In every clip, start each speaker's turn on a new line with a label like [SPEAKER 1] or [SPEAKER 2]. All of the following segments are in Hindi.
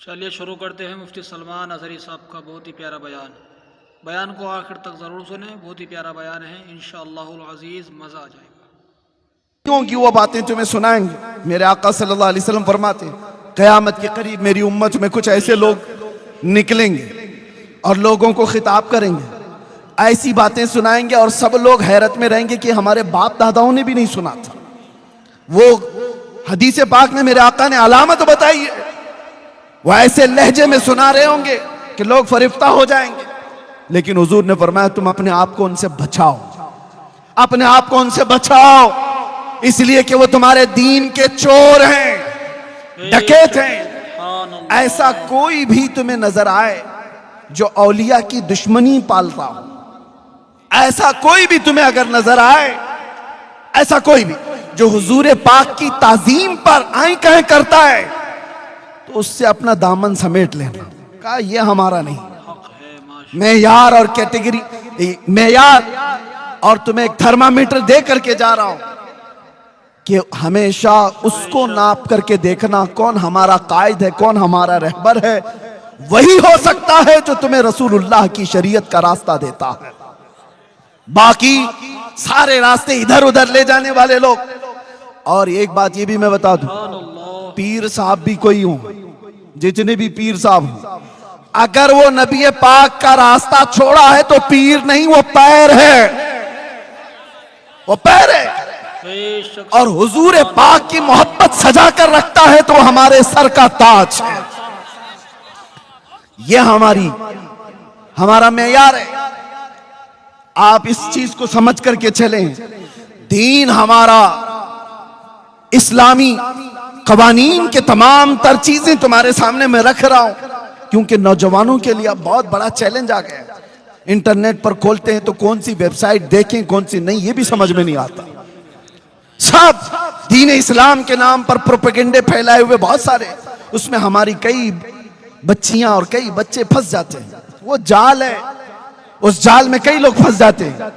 [SPEAKER 1] चलिए शुरू करते हैं। मुफ्ती सलमान अज़हरी साहब का बहुत ही प्यारा बयान को आखिर तक ज़रूर सुने। बहुत ही प्यारा बयान है, इंशाअल्लाहुल अज़ीज़ मज़ा आ जाएगा।
[SPEAKER 2] क्योंकि वो बातें तुम्हें सुनाएंगे। मेरे आका सल्लल्लाहु अलैहि वसल्लम फरमाते हैं, क़यामत के करीब मेरी उम्मत में कुछ ऐसे लोग निकलेंगे और लोगों को खिताब करेंगे, ऐसी बातें सुनाएंगे और सब लोग हैरत में रहेंगे कि हमारे बाप दादाओं ने भी नहीं सुना था। वो हदीस पाक में मेरे आका ने अलामत बताई है, वो ऐसे लहजे में सुना रहे होंगे कि लोग फरिफ्ता हो जाएंगे। लेकिन हुजूर ने फरमाया तुम अपने आप को उनसे बचाओ, अपने आप को उनसे बचाओ, इसलिए कि वो तुम्हारे दीन के चोर हैं, डकैत हैं। ऐसा कोई भी तुम्हें नजर आए जो औलिया की दुश्मनी पालता हो, ऐसा कोई भी तुम्हें अगर नजर आए, ऐसा कोई भी जो हुजूर पाक की ताजीम पर आई कहें करता है, तो उससे अपना दामन समेट लेना। कहा यह हमारा नहीं, मेयार और कैटेगरी, मेयार और तुम्हें एक थर्मामीटर दे करके जा रहा हूं कि हमेशा उसको नाप करके देखना कौन हमारा कायद है, कौन हमारा रहबर है। वही हो सकता है जो तुम्हें रसूलुल्लाह की शरीयत का रास्ता देता है। बाकी सारे रास्ते इधर उधर ले जाने वाले लोग। और एक बात ये भी मैं बता दूं, पीर साहब भी कोई हो, जितने भी पीर साहब हो, अगर वो नबी पाक का रास्ता छोड़ा है तो पीर नहीं, वो पैर है, वो पैर है। और हुजूर पाक की मोहब्बत सजा कर रखता है तो हमारे सर का ताज है। ये हमारा मेयार है। आप इस चीज को समझ करके चलें। दीन हमारा इस्लामी कवानीन के तमाम तर चीजें तुम्हारे सामने मैं रख रहा हूं, क्योंकि नौजवानों के लिए अब बहुत बड़ा चैलेंज आ गया है। इंटरनेट पर खोलते हैं तो कौन सी वेबसाइट देखें कौन सी नहीं, ये भी समझ में नहीं आता। सब दीन इस्लाम के नाम पर प्रोपेगेंडे फैलाए हुए बहुत सारे, उसमें हमारी कई बच्चियां और कई बच्चे फंस जाते हैं। वो जाल है, उस जाल में कई लोग फंस जाते हैं।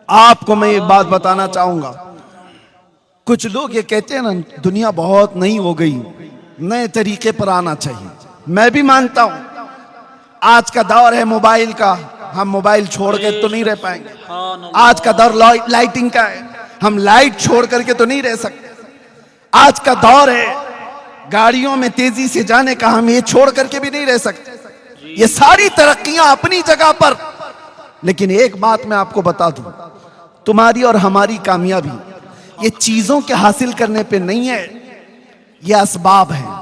[SPEAKER 2] आपको मैं एक बात बताना चाहूंगा, कुछ लोग ये कहते हैं ना दुनिया बहुत नई हो गई, नए तरीके पर आना चाहिए। मैं भी मानता हूं आज का दौर है मोबाइल का, हम मोबाइल छोड़ के तो नहीं रह पाएंगे। आज का दौर लाइटिंग का है, हम लाइट छोड़ करके तो नहीं रह सकते। आज का दौर है गाड़ियों में तेजी से जाने का, हम ये छोड़ करके भी नहीं रह सकते। ये सारी तरक्कियां अपनी जगह पर, लेकिन एक बात मैं आपको बता दूं, तुम्हारी और हमारी कामयाबी ये चीजों के हासिल करने पे नहीं है, ये असबाब हैं,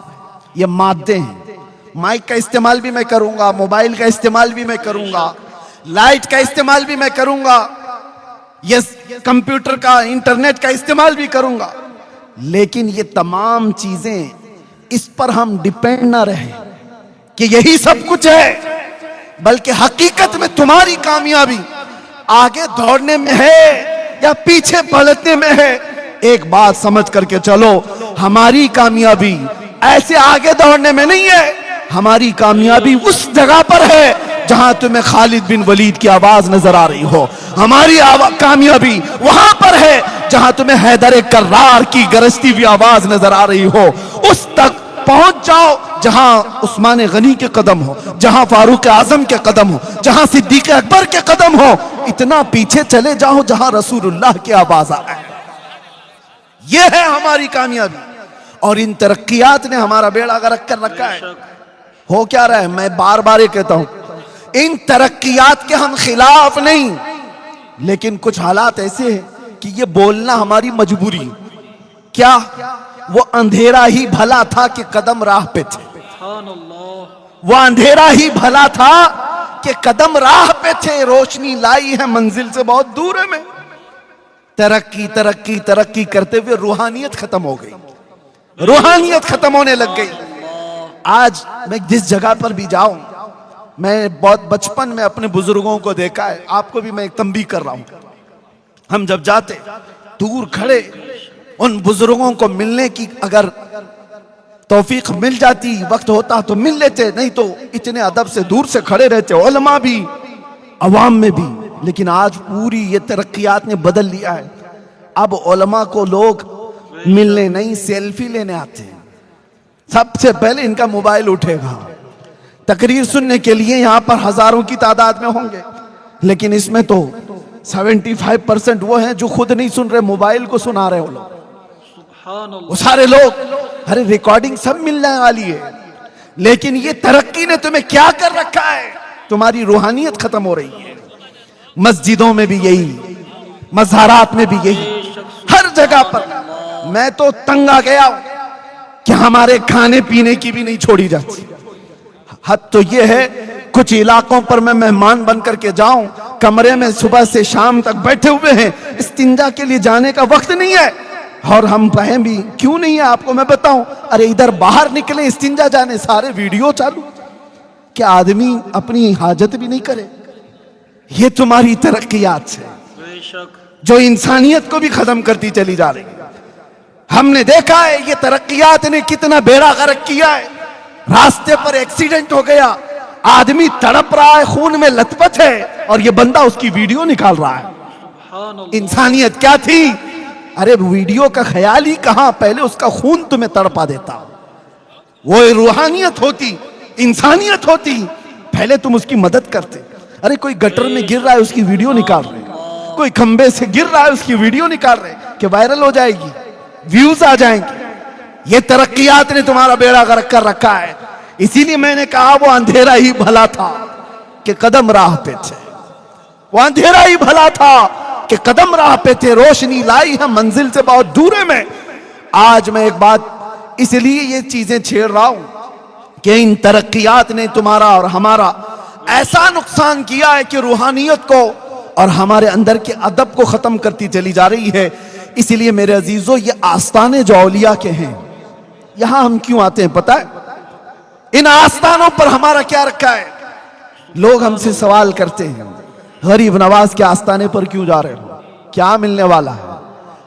[SPEAKER 2] ये मादे हैं। माइक का इस्तेमाल भी मैं करूंगा, मोबाइल का इस्तेमाल भी मैं करूंगा, लाइट का इस्तेमाल भी मैं करूंगा, ये कंप्यूटर का, इंटरनेट का इस्तेमाल भी करूंगा, लेकिन ये तमाम चीजें इस पर हम डिपेंड ना रहे कि यही सब कुछ है, बल्कि हकीकत में तुम्हारी कामयाबी आगे दौड़ने में है या पीछे पलटने में है। एक बात समझ करके चलो, हमारी कामयाबी ऐसे आगे दौड़ने में नहीं है, हमारी कामयाबी उस जगह पर है जहां तुम्हें खालिद बिन वलीद की आवाज नजर आ रही हो। हमारी कामयाबी वहां पर है जहां तुम्हें हैदर कर्रार की गरजती हुई आवाज नजर आ रही हो। उस तक पहुंच जाओ जहां उस्मान गनी के कदम हो, जहां फारूक आजम के कदम हो, जहां सिद्दीक अकबर के कदम हो। इतना पीछे चले जाओ जहां रसूलुल्लाह की आवाज आए। यह है हमारी कामयाबी। और इन तरक्कियात ने हमारा बेड़ा गर्क कर रखा है। हो क्या रहा है, मैं बार बार ये कहता हूं, इन तरक्कियात के हम खिलाफ नहीं, लेकिन कुछ हालात ऐसे हैं कि ये बोलना हमारी मजबूरी। क्या वो अंधेरा ही भला था कि कदम राह पे थे, वो अंधेरा ही भला था कि कदम राह पे थे, रोशनी लाई है मंजिल से बहुत दूर है। में तरक्की तरक्की तरक्की करते हुए रूहानियत खत्म हो गई, रूहानियत खत्म होने लग गई। आज मैं जिस जगह पर भी जाऊं, मैं बहुत बचपन में अपने बुजुर्गों को देखा है, आपको भी मैं एक तंबीह कर रहा हूं। हम जब जाते दूर खड़े उन बुजुर्गों को मिलने की अगर तौफीक मिल जाती, वक्त होता तो मिल लेते, नहीं तो इतने अदब से दूर से खड़े रहते, उलमा भी अवाम में भी। लेकिन आज पूरी ये तरक्कियात ने बदल लिया है। अब उलमा को लोग मिलने नहीं, सेल्फी लेने आते हैं। सबसे पहले इनका मोबाइल उठेगा। तकरीर सुनने के लिए यहां पर हजारों की तादाद में होंगे, लेकिन इसमें तो 75% वो हैं जो खुद नहीं सुन रहे, मोबाइल को सुना रहे हो लोग। वो सारे लोग, अरे रिकॉर्डिंग सब मिलने वाली है, लेकिन ये तरक्की ने तुम्हें क्या कर रखा है? तुम्हारी रूहानियत खत्म हो रही है। मस्जिदों में भी यही, मज़ारात में भी यही, हर जगह पर। मैं तो तंग आ गया कि हमारे खाने पीने की भी नहीं छोड़ी जाती। हद तो ये है, कुछ इलाकों पर मैं मेहमान बन करके जाऊं, कमरे में सुबह से शाम तक बैठे हुए हैं, इस्तिंजा के लिए जाने का वक्त नहीं है। और हम कहें भी क्यों नहीं है, आपको मैं बताऊं, अरे इधर बाहर निकले इस्तिंजा जाने, सारे वीडियो चालू, क्या आदमी अपनी हाजत भी नहीं करे? ये तुम्हारी तरक्कियात है जो इंसानियत को भी खत्म करती चली जा रही है। हमने देखा है ये तरक्कियात ने कितना बेड़ा गर्क किया है। रास्ते पर एक्सीडेंट हो गया, आदमी तड़प रहा है, खून में लथपथ है, और ये बंदा उसकी वीडियो निकाल रहा है। इंसानियत क्या थी? अरे वीडियो का ख्याल ही कहां, पहले उसका खून तुम्हें तड़पा देता। वो रूहानियत होती, इंसानियत होती, पहले तुम उसकी मदद करते। अरे कोई गटर में गिर रहा है, उसकी वीडियो निकाल रहे, कोई खंबे से गिर रहा है, उसकी वीडियो निकाल रहे कि वायरल हो जाएगी, व्यूज आ जाएंगे। ये तरक्कियात ने तुम्हारा बेड़ा गर्क कर रखा है। इसीलिए मैंने कहा वो अंधेरा ही भला था कि कदम राह पे थे। वो अंधेरा ही भला था कि कदम राह पे थे, रोशनी लाई है मंजिल से बहुत दूर में। आज मैं एक बात इसलिए ये चीजें छेड़ रहा हूं कि इन तरक्कियात ने तुम्हारा और हमारा ऐसा नुकसान किया है कि रूहानियत को और हमारे अंदर के अदब को खत्म करती चली जा रही है। इसलिए मेरे अजीजों, ये आस्ताने जो औलिया के हैं, यहां हम क्यों आते हैं पता है? इन आस्तानों पर हमारा क्या रखा है? लोग हमसे सवाल करते हैं, गरीब नवाज के आस्ताने पर क्यों जा रहे हो, क्या मिलने वाला है?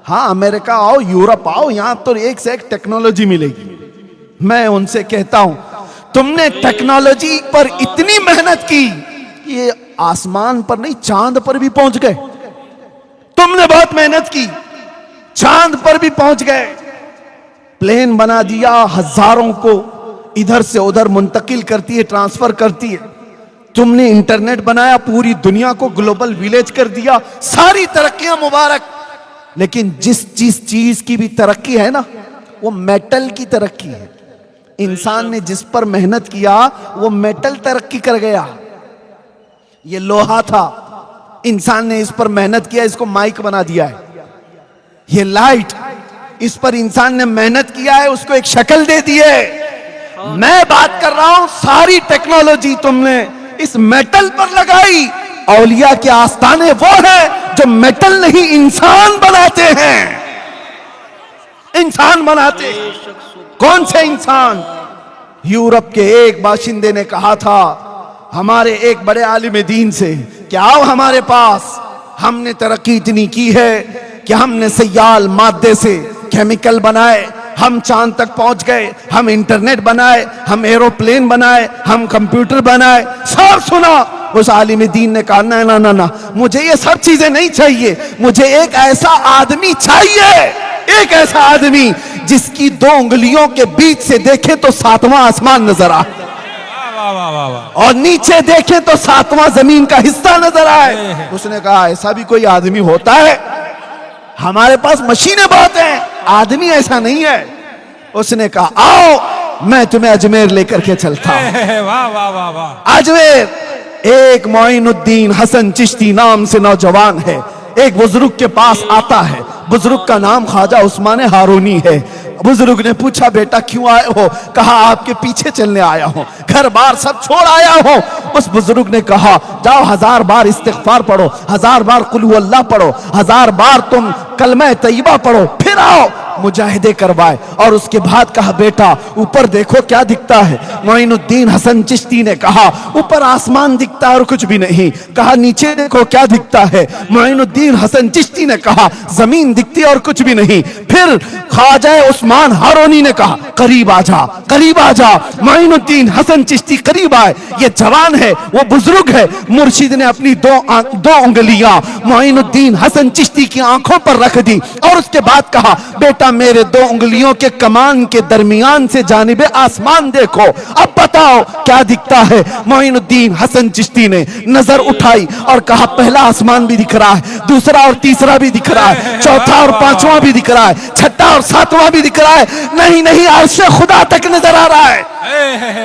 [SPEAKER 2] हाँ, अमेरिका आओ, यूरोप आओ, यहां तो एक से एक टेक्नोलॉजी मिलेगी। मैं उनसे कहता हूं, तुमने टेक्नोलॉजी पर इतनी मेहनत की, ये आसमान पर नहीं चांद पर भी पहुंच गए। तुमने बहुत मेहनत की, चांद पर भी पहुंच गए, प्लेन बना दिया, हजारों को इधर से उधर मुंतकिल करती है, ट्रांसफर करती है। तुमने इंटरनेट बनाया, पूरी दुनिया को ग्लोबल विलेज कर दिया, सारी तरक्कियां मुबारक। लेकिन जिस चीज की भी तरक्की है ना, वो मेटल की तरक्की है। इंसान ने जिस पर मेहनत किया वो मेटल तरक्की कर गया। ये लोहा था, इंसान ने इस पर मेहनत किया, इसको माइक बना दिया है। ये लाइट, इस पर इंसान ने मेहनत किया है, उसको एक शक्ल दे दी है। मैं बात कर रहा हूं, सारी टेक्नोलॉजी तुमने इस मेटल पर लगाई। औलिया के आस्ताने वो है जो मेटल नहीं, इंसान बनाते हैं, इंसान बनाते हैं। कौन से इंसान? यूरोप के एक बाशिंदे ने कहा था हमारे एक बड़े आलिम दीन से कि आओ हमारे पास, हमने तरक्की इतनी की है कि हमने सयाल मादे से केमिकल बनाए, हम चांद तक पहुंच गए, हम इंटरनेट बनाए, हम एरोप्लेन बनाए, हम कंप्यूटर बनाए, सब सुना। उस आलिम दीन ने कहा ना ना ना ना, मुझे ये सब चीजें नहीं चाहिए, मुझे एक ऐसा आदमी चाहिए, एक ऐसा आदमी जिसकी 2 उंगलियों के बीच से देखे तो 7वां आसमान नजर आए, और नीचे देखे तो 7वां जमीन का हिस्सा नजर आए। उसने कहा ऐसा भी कोई आदमी होता है? हमारे पास मशीनें बहुत हैं, आदमी ऐसा नहीं है। उसने कहा आओ मैं तुम्हें अजमेर लेकर के चलता हूं। वाह वाह वाह वाह। अजमेर एक मोइनुद्दीन हसन चिश्ती नाम से नौजवान है, एक बुजुर्ग के पास आता है। बुजुर्ग का नाम ख्वाजा उस्मान हारूनी है। बुजुर्ग ने पूछा बेटा क्यों आए हो? कहा आपके पीछे चलने आया हूं, घर बार सब छोड़ आया हूं। उस बुजुर्ग ने कहा जाओ 1000 बार इस्तिग़फ़ार पढ़ो, 1000 बार कुल हु अल्लाह पढ़ो, 1000 बार तुम कलमा तैयबा पढ़ो, फिर आओ मुजाहिदे करवाए। और उसके बाद कहा बेटा ऊपर देखो क्या दिखता है? मोइनुद्दीन हसन चिश्ती ने कहा ऊपर आसमान दिखता है और कुछ भी नहीं। कहा नीचे देखो क्या दिखता है? मोइनुद्दीन हसन चिश्ती ने कहा जमीन दिखती है और कुछ भी नहीं। फिर ख्वाजा उस्मान हारूनी ने कहा करीब आ जा, करीब आ जा। मोइनुद्दीन हसन चिश्ती करीब आए। ये जवान है, वो बुजुर्ग है। मुर्शिद ने अपनी दो उंगलियां मोइनुद्दीन हसन चिश्ती की आंखों पर रख दी और उसके बाद कहा, बेटा मेरे 2 उंगलियों के कमान के दरमियान से जानिबे आसमान देखो, अब बताओ क्या दिखता है। मोइनुद्दीन हसन चिश्ती ने नजर उठाई और कहा, पहला आसमान भी दिख रहा है, दूसरा और तीसरा भी दिख रहा है, चौथा और पांचवा भी दिख रहा है, छठा और सातवां भी दिख रहा है, नहीं नहीं अर्श खुदा तक नजर आ रहा है।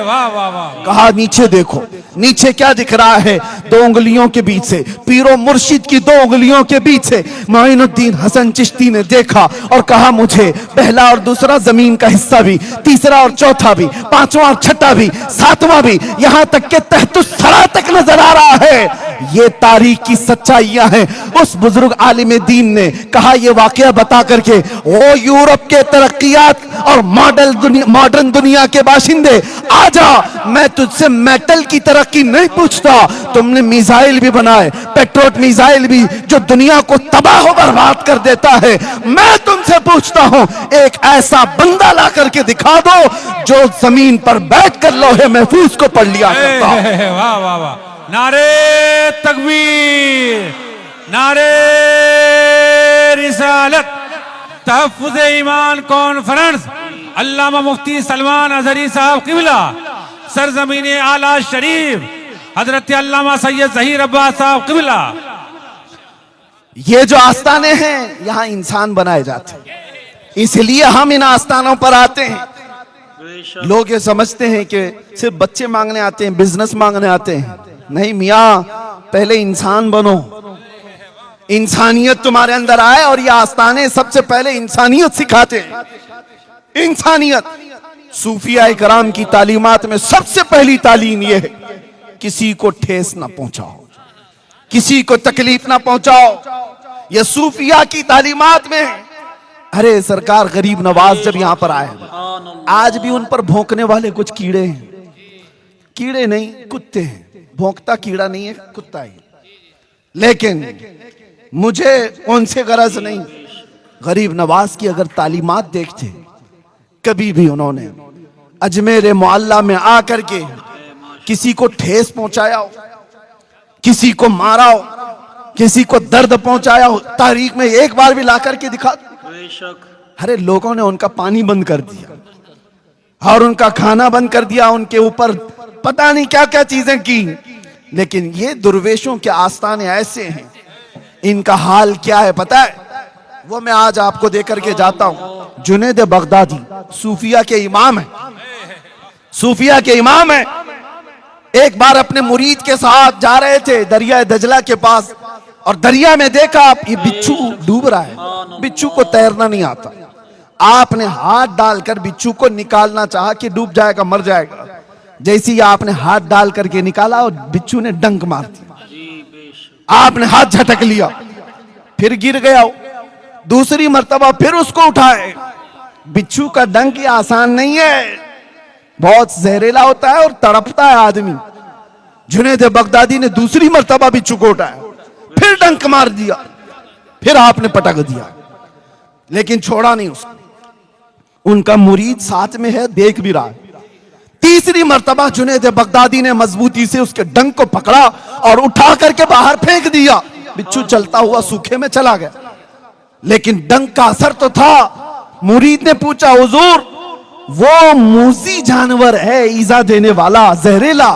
[SPEAKER 3] वाह वाह वाह।
[SPEAKER 2] कहा नीचे देखो, नीचे क्या दिख रहा है, 2 उंगलियों के बीच से, पीरो मुर्शिद की 2 उंगलियों के बीच से। मोइनुद्दीन हसन चिश्ती ने देखा और कहा, मुझे पहला और दूसरा जमीन का हिस्सा भी, तीसरा और चौथा भी, पांचवा और छठा भी, सातवां भी, यहां तक के तहतुस सरा तक नजर आ रहा है। ये तारीख की सच्चाइयां हैं। उस बुजुर्ग आलिम दीन ने कहा, ये वाकया बता करके, ओ यूरोप के तरक्कियात और मॉडर्न दुनिया के बाशिंदे, आजा, मैं तुझसे मेटल की तरक्की नहीं पूछता, तुमने मिसाइल भी बनाए, पेट्रोट मिसाइल भी, जो दुनिया को तबाह बर्बाद कर देता है। मैं तुमसे पूछता हूं, एक ऐसा बंदा ला करके दिखा दो जो जमीन पर बैठकर लौहे महफूज को पढ़ लिया करता।
[SPEAKER 3] वाह वाह वाह। नारे तकबीर, नारे रिसालत। तहफ्फुज़ ईमान कॉन्फ्रेंस, अल्लामा मुफ्ती सलमान अजहरी साहब किबला, सरजमीन आला शरीफ, हजरत अल्लामा सैयद ज़हीर अब्बास साहब किबला।
[SPEAKER 2] ये जो आस्थाने हैं, यहां इंसान बनाए जाते हैं, इसलिए हम इन आस्थानों पर आते हैं।
[SPEAKER 1] बेशक
[SPEAKER 2] लोग ये समझते हैं कि सिर्फ बच्चे मांगने आते हैं, बिजनेस मांगने आते हैं। नहीं मियाँ, पहले इंसान बनो, इंसानियत तुम्हारे अंदर आए, और ये आस्थाने सबसे पहले इंसानियत सिखाते हैं। इंसानियत, सूफिया इकराम की तालीमात में सबसे पहली तालीम यह है, किसी को ठेस ना पहुंचाओ, किसी को तकलीफ ना पहुंचाओ। ये सूफिया की तालीमात में है। अरे सरकार गरीब नवाज जब यहां पर आए, आज भी उन पर भौंकने वाले कुछ कीड़े हैं। कीड़े नहीं, कुत्ते हैं। भौंकता कीड़ा नहीं है, कुत्ता है। लेकिन मुझे उनसे गरज नहीं। गरीब नवाज की अगर तालीमात देखते, कभी भी उन्होंने अजमेर मोहल्ला में आकर के किसी को ठेस पहुंचाया हो, किसी को मारा हो, किसी को दर्द पहुंचाया हो, तारीख में एक बार भी ला करके दिखा।
[SPEAKER 1] बेशक
[SPEAKER 2] अरे लोगों ने उनका पानी बंद कर दिया और उनका खाना बंद कर दिया, उनके ऊपर पता नहीं क्या क्या चीजें की। लेकिन ये दुर्वेशों के आस्थाने ऐसे हैं, इनका हाल क्या है पता है? वो मैं आज आपको देकर के जाता हूं। जुनैद बगदादी सूफिया के इमाम है, सूफिया के इमाम है। एक बार अपने मुरीद के साथ जा रहे थे दरिया दजला के पास, और दरिया में देखा ये बिच्छू डूब रहा है। बिच्छू को तैरना नहीं आता। आपने हाथ डालकर बिच्छू को निकालना चाहा कि डूब जाएगा, मर जाएगा। जैसे ही आपने हाथ डाल करके निकाला और बिच्छू ने डंक मार दिया।
[SPEAKER 1] जी बेशक
[SPEAKER 2] आपने हाथ झटक लिया, फिर गिर गया। दूसरी मर्तबा फिर उसको उठाए। बिच्छू का डंक ये आसान नहीं है, बहुत जहरीला होता है और तड़पता है आदमी। जुनैद बगदादी ने दूसरी मर्तबा बिच्छू को उठाया, फिर डंक मार दिया, फिर आपने पटक दिया, लेकिन छोड़ा नहीं उसको। उनका मुरीद साथ में है, देख भी रहा है। तीसरी मर्तबा जुनैद बगदादी ने मजबूती से उसके डंक को पकड़ा और उठा करके बाहर फेंक दिया। बिच्छू चलता हुआ सूखे में चला गया, लेकिन डंक का असर तो था। मुरीद ने पूछा, हुजूर वो मूजी जानवर है, ईजा देने वाला, जहरीला,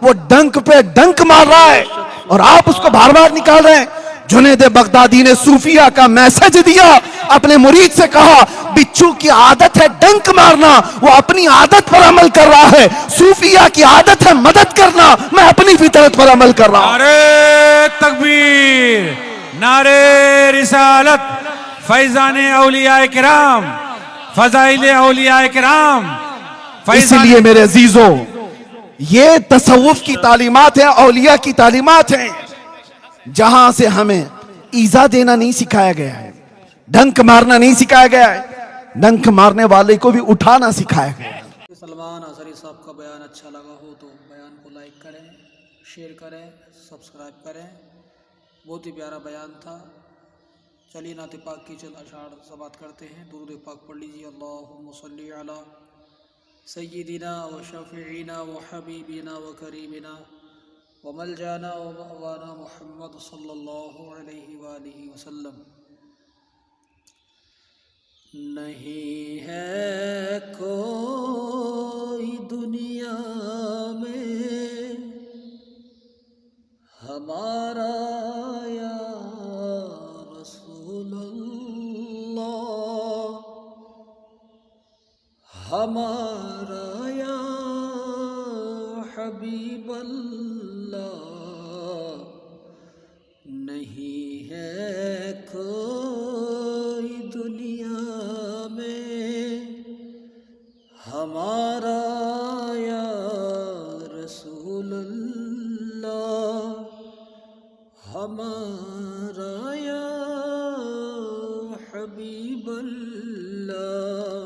[SPEAKER 2] वो डंक पे डंक मार रहा है और आप उसको बार बार निकाल रहे हैं। जुनैद बगदादी ने सूफिया का मैसेज दिया, अपने मुरीद से कहा, बिच्छू की आदत है डंक मारना, वो अपनी आदत पर अमल कर रहा है। सूफिया की आदत है मदद करना, मैं अपनी फितरत पर अमल कर रहा हूं।
[SPEAKER 3] नारे तकबीर, नारे रिसालत, फैजान औलिया किराम, फजाइल औलिया किराम।
[SPEAKER 2] इसलिए मेरे अजीजों, ये तसव्वुफ की तालीमात है, औलिया की तालीमात है, जहां से हमें ईजा देना नहीं सिखाया गया है, डंक मारना नहीं सिखाया गया है, डंक मारने वाले को भी उठाना सिखाया गया है।
[SPEAKER 1] सलमान अजहरी साहब का बयान अच्छा लगा हो तो बयान को लाइक करें, शेयर करें, सब्सक्राइब करें। बहुत ही प्यारा बयान था। चलिए नात पाक की चल अशार समात करते हैं। दुरूद पाक पढ़ लीजिए। अल्लाहुम्मा सल्ली अला सय्यिदिना व शफीना व हबीबिना व करीमिना व मलजाना व मअवाना मुहम्मद सल्लल्लाहु अलैहि व आलिहि वसल्लम। नहीं है कोई दुनिया में हमारा या रसूल अल्लाह, हमारा या हबीब अल्लाह। नहीं है कोई दुनिया में हमारा या रसूल अल्लाह, हमारा या हबीब अल्लाह।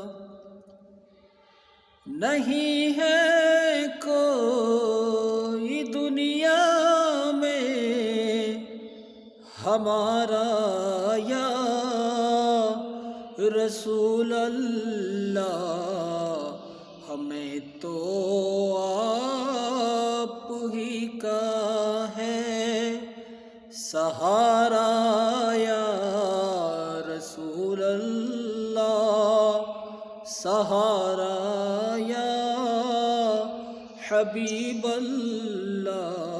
[SPEAKER 1] नहीं है कोई दुनिया में हमारा या रसूल अल्लाह, हमें तो आप ही का है सहारा या रसूल अल्लाह, सहारा या हबीब अल्लाह।